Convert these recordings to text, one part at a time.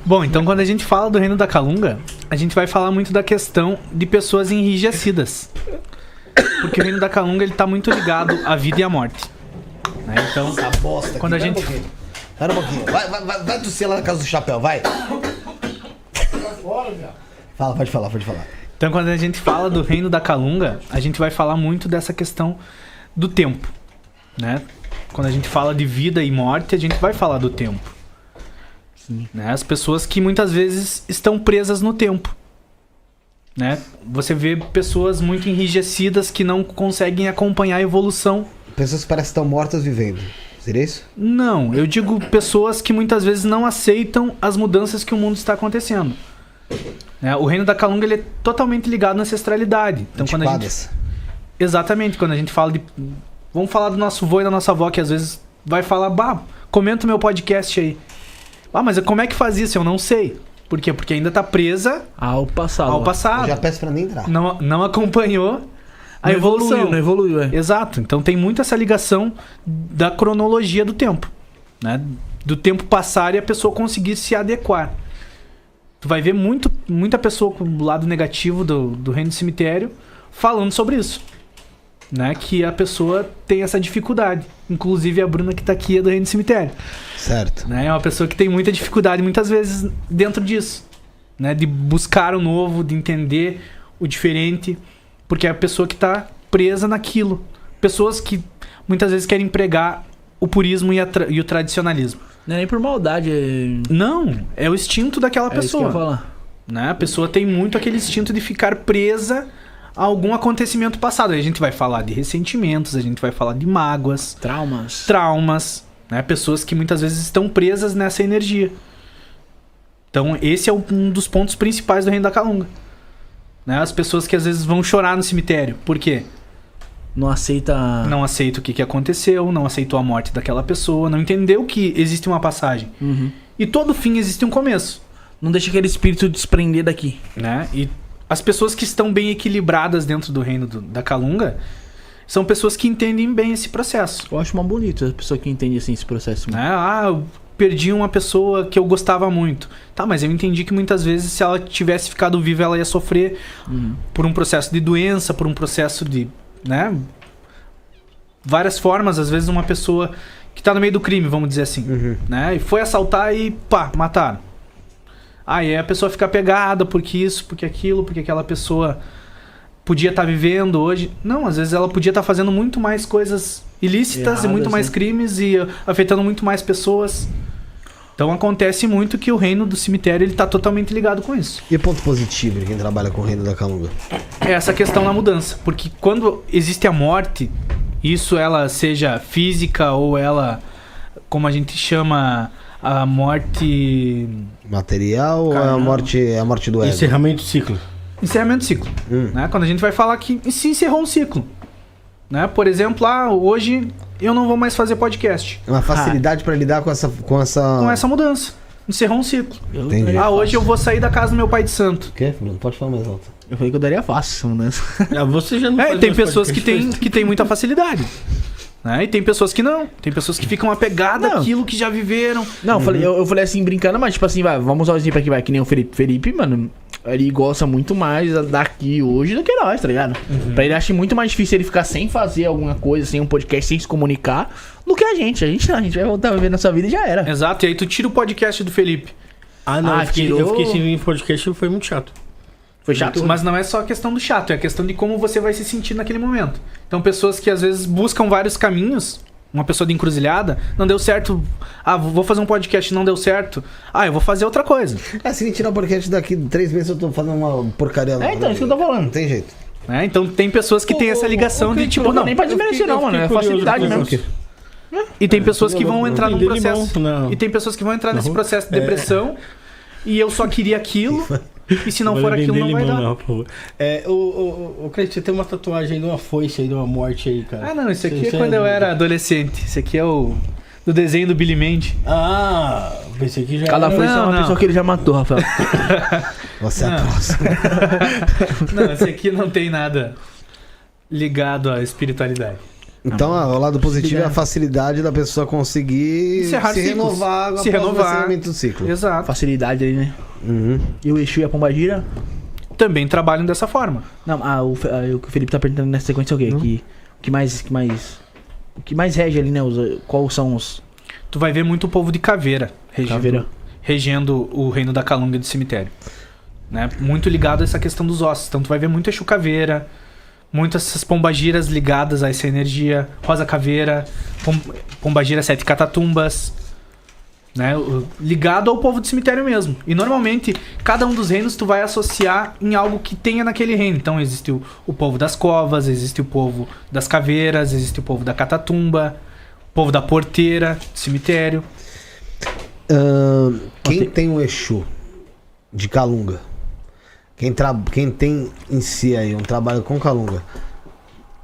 Bom, então quando a gente fala do reino da Calunga, a gente vai falar muito da questão de pessoas enrijecidas. Porque o reino da Calunga, ele tá muito ligado à vida e à morte. Né? Então, Essa bosta quando a aqui, gente... Pera um pouquinho. Vai tossir lá na casa do chapéu, vai. Fala, pode falar. Então, quando a gente fala do reino da Calunga, a gente vai falar muito dessa questão do tempo, né? Quando a gente fala de vida e morte, a gente vai falar do tempo. Sim. Né? As pessoas que muitas vezes estão presas no tempo. Né? Você vê pessoas muito enrijecidas que não conseguem acompanhar a evolução. Pessoas que parecem que estão mortas vivendo. Seria isso? Não, eu digo pessoas que muitas vezes não aceitam as mudanças que o mundo está acontecendo. Né? O reino da Calunga, ele é totalmente ligado à ancestralidade. Então, quando a gente... Exatamente, quando a gente fala de... Vamos falar do nosso vô e da nossa avó, que às vezes vai falar, comenta o meu podcast aí. Mas como é que faz isso? Eu não sei. Por quê? Porque ainda tá presa ao passado. Eu já peço pra nem entrar. Não acompanhou a evolução. Não evoluiu, é. Exato. Então tem muito essa ligação da cronologia do tempo. Né? Do tempo passar e a pessoa conseguir se adequar. Tu vai ver muita pessoa com o lado negativo do reino do cemitério falando sobre isso. Né? Que a pessoa tem essa dificuldade. Inclusive a Bruna que tá aqui é do reino do cemitério. Certo. Né? É uma pessoa que tem muita dificuldade muitas vezes dentro disso. Né? De buscar o novo, de entender o diferente. Porque é a pessoa que tá presa naquilo. Pessoas que muitas vezes querem pregar o purismo e o tradicionalismo. Não é nem por maldade. Não, é o instinto daquela pessoa. Isso que eu ia falar. Né? A pessoa tem muito aquele instinto de ficar presa a algum acontecimento passado. Aí a gente vai falar de ressentimentos, a gente vai falar de mágoas. Traumas. Né? Pessoas que muitas vezes estão presas nessa energia. Então esse é um dos pontos principais do reino da Calunga. Né? As pessoas que às vezes vão chorar no cemitério. Por quê? Não aceita o que aconteceu, não aceitou a morte daquela pessoa, não entendeu que existe uma passagem. Uhum. E todo fim existe um começo. Não deixa aquele espírito desprender daqui. Né? E as pessoas que estão bem equilibradas dentro do reino da Calunga são pessoas que entendem bem esse processo. Eu acho mais bonito a pessoa que entende assim esse processo. Né? Eu perdi uma pessoa que eu gostava muito. Tá, mas eu entendi que muitas vezes se ela tivesse ficado viva, ela ia sofrer por um processo de doença, por um processo de... Né? Várias formas, às vezes uma pessoa que tá no meio do crime, vamos dizer assim, né? E foi assaltar e mataram. Aí a pessoa fica pegada porque isso, porque aquilo, porque aquela pessoa podia estar vivendo hoje. Não, às vezes ela podia estar fazendo muito mais coisas ilícitas erradas, e muito mais crimes e afetando muito mais pessoas. Então acontece muito que o reino do cemitério ele tá totalmente ligado com isso. E ponto positivo de quem trabalha com o reino da Calunga? É essa questão da mudança. Porque quando existe a morte, isso ela seja física ou ela, como a gente chama, a morte... material ou é a morte do ego? Encerramento de ciclo. Encerramento de ciclo. Né? Quando a gente vai falar que se encerrou um ciclo. Né? Por exemplo, hoje eu não vou mais fazer podcast. Uma facilidade para lidar com essa mudança. Encerrou um ciclo. Entendi. Hoje eu vou sair da casa do meu pai de santo. O quê? Não pode falar mais alto. Eu falei que eu daria fácil essa mudança. Você já não faz tem mais pessoas que podcast, têm muita facilidade. Né? E tem pessoas que não. Tem pessoas que ficam apegadas àquilo que já viveram. Não, eu falei assim, brincando, mas tipo assim, vamos usar o exemplo aqui, que nem o Felipe. Felipe, mano, ele gosta muito mais daqui hoje do que nós, tá ligado? Pra ele acha muito mais difícil ele ficar sem fazer alguma coisa, sem um podcast, sem se comunicar, do que a gente. A gente vai voltar a viver nossa vida e já era. Exato, e aí tu tira o podcast do Felipe. Eu fiquei sem vir podcast e foi muito chato. Foi chato. Mas não é só a questão do chato, é a questão de como você vai se sentir naquele momento. Então pessoas que às vezes buscam vários caminhos, uma pessoa de encruzilhada, não deu certo, vou fazer um podcast, não deu certo, eu vou fazer outra coisa. Se tirar o podcast daqui 3 meses eu tô fazendo uma porcaria. Então, isso que eu tô falando. Não tem jeito. Então tem pessoas que têm essa ligação de tipo, não, nem pra desmerecer não, mano, é facilidade mesmo. E tem pessoas que vão entrar num processo, e tem pessoas que vão entrar nesse processo de depressão, e eu só queria aquilo... E se não for aquilo, não vai dar. O Cleiton, você tem uma tatuagem aí de uma foice aí, de uma morte aí, cara. Não, isso aqui é quando eu era adolescente. Isso aqui é do desenho do Billy Mandy. Pensei que já Cada foice é uma pessoa que ele já matou, Rafael. Você é a próxima. Não, esse aqui não tem nada ligado à espiritualidade. Então, o lado positivo é a facilidade da pessoa conseguir Encerrar se ciclos. renovar Se após o renovar. encerramento do ciclo. Exato. Facilidade ali, né? Uhum. E o Exu e a Pombagira? Também trabalham dessa forma. Não, o que o Felipe tá perguntando nessa sequência é o quê? O que mais rege ali, né? Quais são os... Tu vai ver muito o povo de caveira Caveira. regendo o reino da Calunga e do cemitério. Né? Muito ligado a essa questão dos ossos. Então tu vai ver muito Exu Caveira, muitas essas pombagiras ligadas a essa energia, Rosa Caveira, Pombagira Sete Catatumbas, né? Ligado ao povo do cemitério mesmo. E normalmente, cada um dos reinos tu vai associar em algo que tenha naquele reino. Então existe o povo das covas, existe o povo das caveiras, existe o povo da catatumba, o povo da porteira, do cemitério. Quem tem um Exu de Calunga, quem tem em si aí um trabalho com Calunga,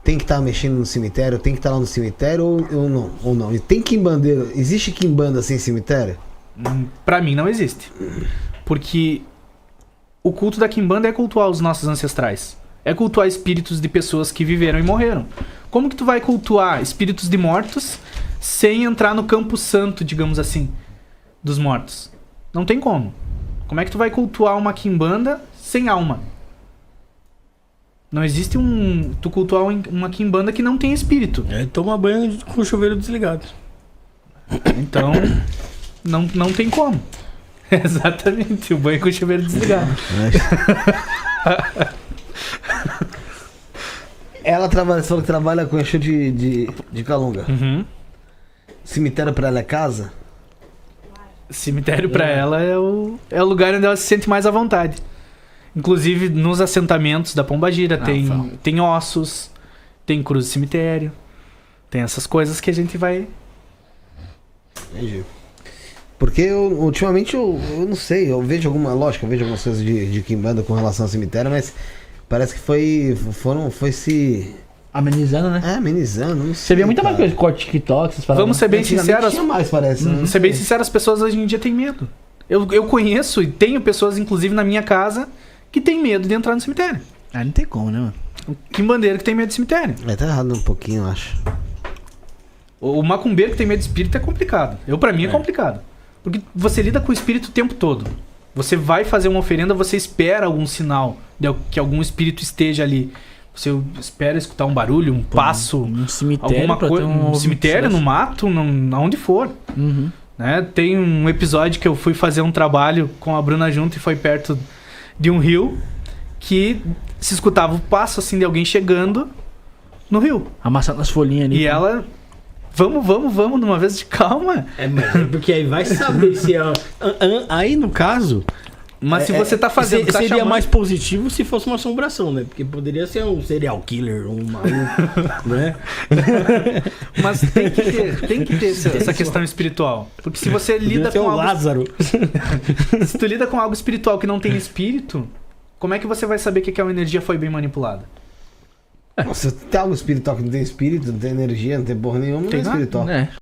tem que estar mexendo no cemitério, tem que estar lá no cemitério ou não? E tem quimbandeiro, existe quimbanda sem cemitério? Pra mim não existe. Porque o culto da quimbanda é cultuar os nossos ancestrais. É cultuar espíritos de pessoas que viveram e morreram. Como que tu vai cultuar espíritos de mortos sem entrar no campo santo, digamos assim, dos mortos? Não tem como. Como é que tu vai cultuar uma quimbanda sem alma? Não existe tu cultuar uma quimbanda que não tem espírito. Toma banho com o chuveiro desligado. Então, não tem como. Exatamente, o banho com o chuveiro desligado. Ela trabalha, você falou que trabalha com Exu de Calunga. Uhum. Cemitério pra ela é casa? Cemitério pra ela é o lugar onde ela se sente mais à vontade. Inclusive nos assentamentos da Pombagira tem ossos, tem cruz de cemitério, tem essas coisas que a gente vai... Entendi. Porque ultimamente eu não sei, eu vejo algumas coisas de quimbanda com relação ao cemitério, mas parece que foi se Amenizando, né? amenizando, não sei. Você vê muita mais coisa, corte TikTok, essas paradas. Vamos ser bem Antigamente sinceros. tinha mais, parece. Né? Ser bem sincero, as pessoas hoje em dia têm medo. Eu conheço e tenho pessoas, inclusive na minha casa, que tem medo de entrar no cemitério. Ah, não tem como, né, mano? Quimbandeiro que tem medo de cemitério. Tá errado um pouquinho, eu acho. O macumbeiro que tem medo de espírito é complicado. Pra mim é complicado. Porque você lida com o espírito o tempo todo. Você vai fazer uma oferenda, você espera algum sinal de que algum espírito esteja ali. Você espera escutar um barulho, um passo, Um cemitério, alguma coisa, um cemitério, no mato, aonde for. Uhum. Né? Tem um episódio que eu fui fazer um trabalho com a Bruna junto e foi perto de um rio que se escutava o passo assim de alguém chegando no rio. Amassando as folhinhas ali. E ela... Vamos, numa vez de calma. Mas porque aí vai saber se é... Aí, no caso... Mas se você tá fazendo... tá seria chamando... mais positivo se fosse uma assombração, né? Porque poderia ser um serial killer, um maluco, né? Mas tem que ter essa questão espiritual. Porque se você lida Poderia ser com um algo... Lázaro. Se tu lida com algo espiritual que não tem espírito, como é que você vai saber que aquela energia foi bem manipulada? Se tem algo espiritual que não tem espírito, não tem energia, não tem porra nenhuma, não é Tem nada, espiritual. É.